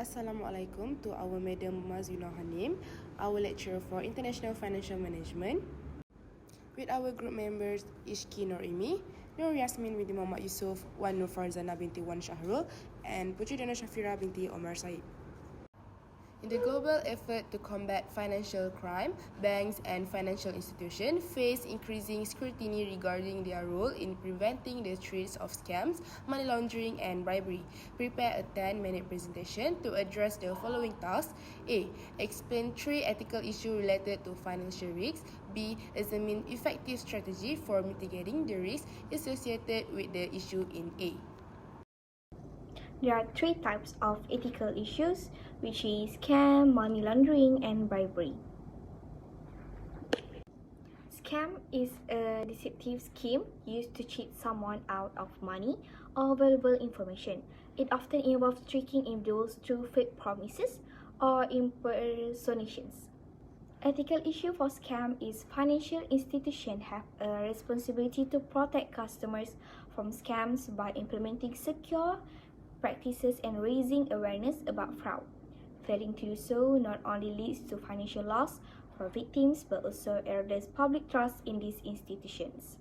Assalamualaikum to our Madam Mazuna Hanim, our lecturer for International Financial Management. With our group members Ishki Norimi, Nur Yasmin binti Muhammad Yusuf, Wan Nur Farzana binti Wan Shahrul, and Putri Dana Shafira binti Omar Said. In the global effort to combat financial crime, banks and financial institutions face increasing scrutiny regarding their role in preventing the threats of scams, money laundering, and bribery. Prepare a 10-minute presentation to address the following tasks. A. Explain 3 ethical issues related to financial risks. B. Examine effective strategy for mitigating the risks associated with the issue in A. There are 3 types of ethical issues, which is scam, money laundering, and bribery. Scam is a deceptive scheme used to cheat someone out of money or valuable information. It often involves tricking individuals through fake promises or impersonations. Ethical issue for scam is financial institutions have a responsibility to protect customers from scams by implementing secure practices and raising awareness about fraud. Failing to do so not only leads to financial loss for victims but also erodes public trust in these institutions.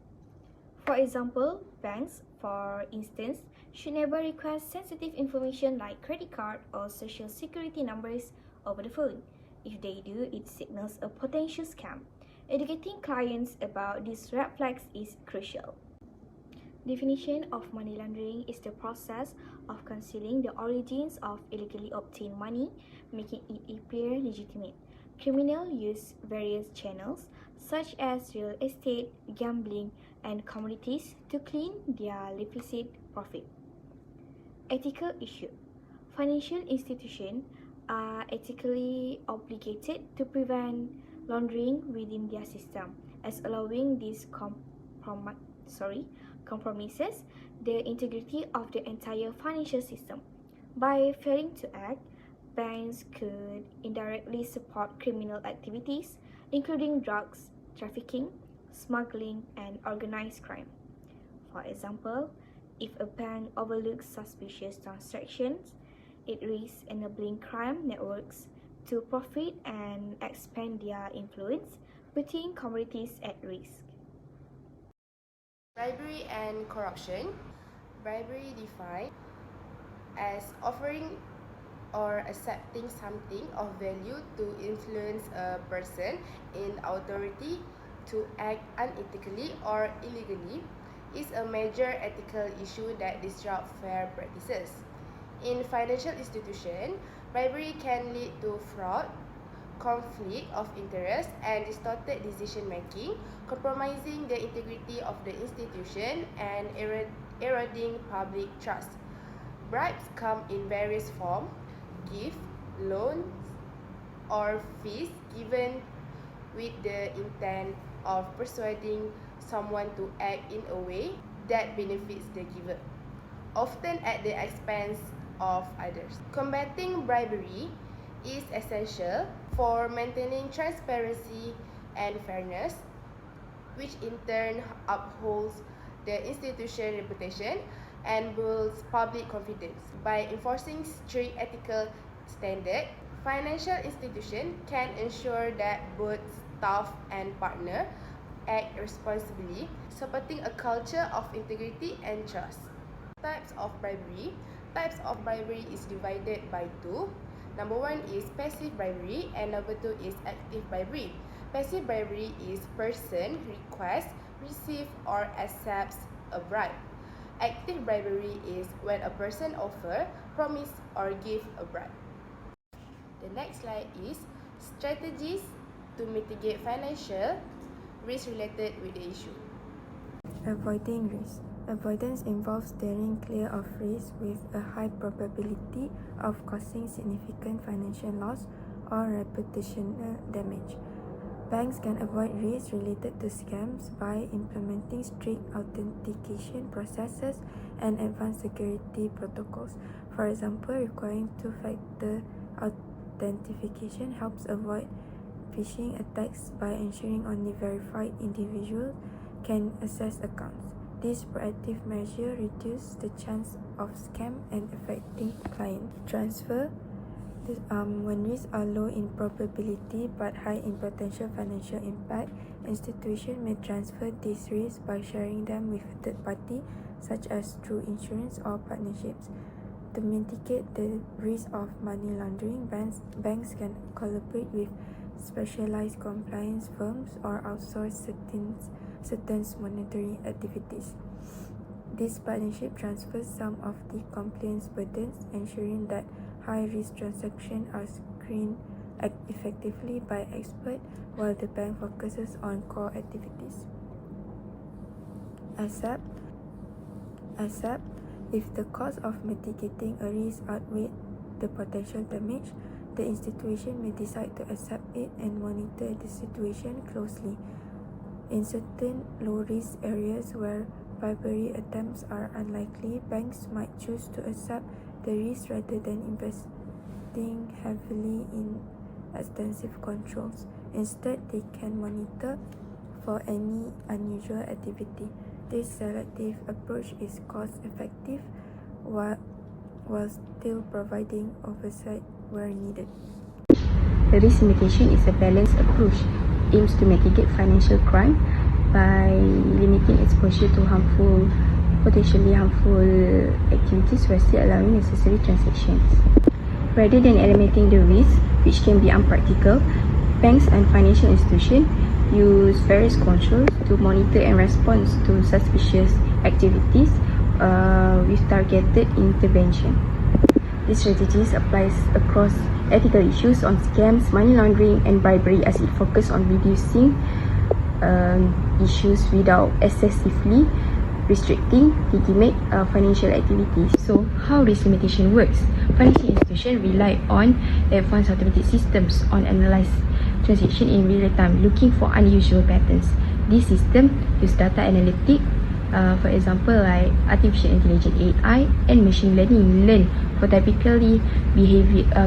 For example, banks, for instance, should never request sensitive information like credit card or social security numbers over the phone. If they do, it signals a potential scam. Educating clients about these red flags is crucial. Definition of money laundering is the process of concealing the origins of illegally obtained money, making it appear legitimate. Criminals use various channels, such as real estate, gambling, and commodities, to clean their illicit profit. Ethical issue. Financial institutions are ethically obligated to prevent laundering within their system, as allowing these compromises the integrity of the entire financial system. By failing to act, banks could indirectly support criminal activities, including drugs trafficking, smuggling, and organized crime. For example, if a bank overlooks suspicious transactions, it risks enabling crime networks to profit and expand their influence, putting communities at risk. Bribery and corruption. Bribery defined as offering or accepting something of value to influence a person in authority to act unethically or illegally is a major ethical issue that disrupts fair practices. In financial institutions, bribery can lead to fraud, conflict of interest, and distorted decision-making, compromising the integrity of the institution and eroding public trust. Bribes come in various forms: gifts, loans, or fees given with the intent of persuading someone to act in a way that benefits the giver, often at the expense of others. Combating bribery is essential for maintaining transparency and fairness, which in turn upholds the institution's reputation and builds public confidence. By enforcing strict ethical standards, financial institutions can ensure that both staff and partners act responsibly, supporting a culture of integrity and trust. Types of bribery. Types of bribery is divided by 2. Number 1 is passive bribery and number 2 is active bribery. Passive bribery is person requests, receive or accepts a bribe. Active bribery is when a person offer, promise or give a bribe. The next slide is strategies to mitigate financial risk related with the issue. Avoiding risk. Avoidance involves steering clear of risk with a high probability of causing significant financial loss or reputational damage. Banks can avoid risks related to scams by implementing strict authentication processes and advanced security protocols. For example, requiring two-factor authentication helps avoid phishing attacks by ensuring only verified individuals can access accounts. This proactive measure reduces the chance of scam and affecting client transfer When risks are low in probability but high in potential financial impact, institutions may transfer these risks by sharing them with a third party, such as through insurance or partnerships. To mitigate the risk of money laundering, banks can collaborate with specialized compliance firms or outsource certain monitoring activities. This partnership transfers some of the compliance burdens, ensuring that high-risk transactions are screened effectively by experts while the bank focuses on core activities. Except, if the cost of mitigating a risk outweighs the potential damage, the institution may decide to accept it and monitor the situation closely. In certain low-risk areas where bribery attempts are unlikely, banks might choose to accept the risk rather than investing heavily in extensive controls. Instead, they can monitor for any unusual activity. This selective approach is cost-effective while still providing oversight where needed. Risk mitigation is a balanced approach. It aims to mitigate financial crime by limiting exposure to potentially harmful activities while still allowing necessary transactions. Rather than eliminating the risk, which can be unpractical, banks and financial institutions use various controls to monitor and respond to suspicious activities with targeted intervention. This strategy applies across ethical issues on scams, money laundering, and bribery, as it focuses on reducing issues without excessively restricting legitimate financial activities. So, how risk limitation works? Financial institutions rely on advanced automated systems on analyze transactions in real time, looking for unusual patterns. This system use data analytics, for example, like artificial intelligence (AI) and machine learning, learn what typically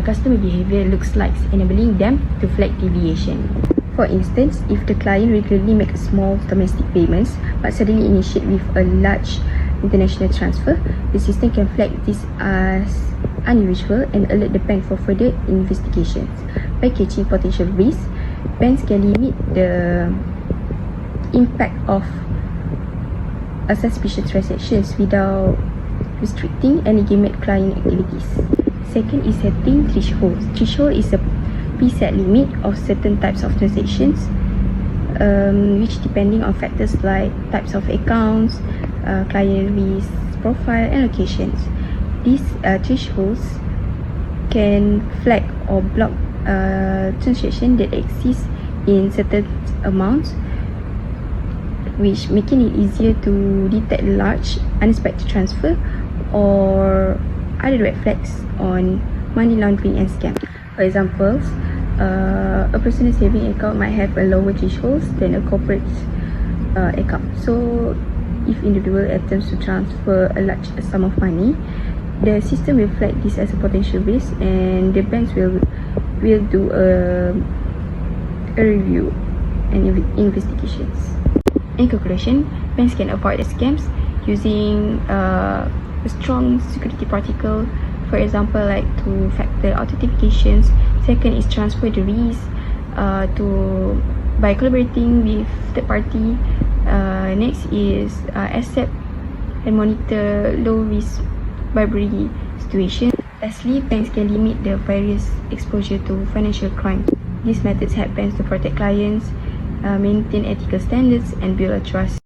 customer behavior looks like, enabling them to flag deviation. For instance, if the client regularly makes small domestic payments but suddenly initiate with a large international transfer, the system can flag this as unusual and alert the bank for further investigations. By catching potential risks, banks can limit the impact of suspicious transactions without restricting illegitimate client activities. Second is setting thresholds. Threshold is a preset limit of certain types of transactions, which depending on factors like types of accounts, client risk profile, and locations. These thresholds can flag or block transactions that exist in certain amounts, which making it easier to detect large unexpected transfer or other red flags on money laundering and scam. For example, a personal saving account might have a lower threshold than a corporate account. So, if individual attempts to transfer a large sum of money, the system will flag this as a potential risk, and the banks will do a review and investigations. In conclusion, banks can avoid the scams using a strong security protocol. For example, like two-factor authentications. Second is transfer the risk by collaborating with third party. Next is accept and monitor low-risk bribery situations. Lastly, banks can limit the various exposure to financial crime. These methods help banks to protect clients, maintain ethical standards, and build a trust.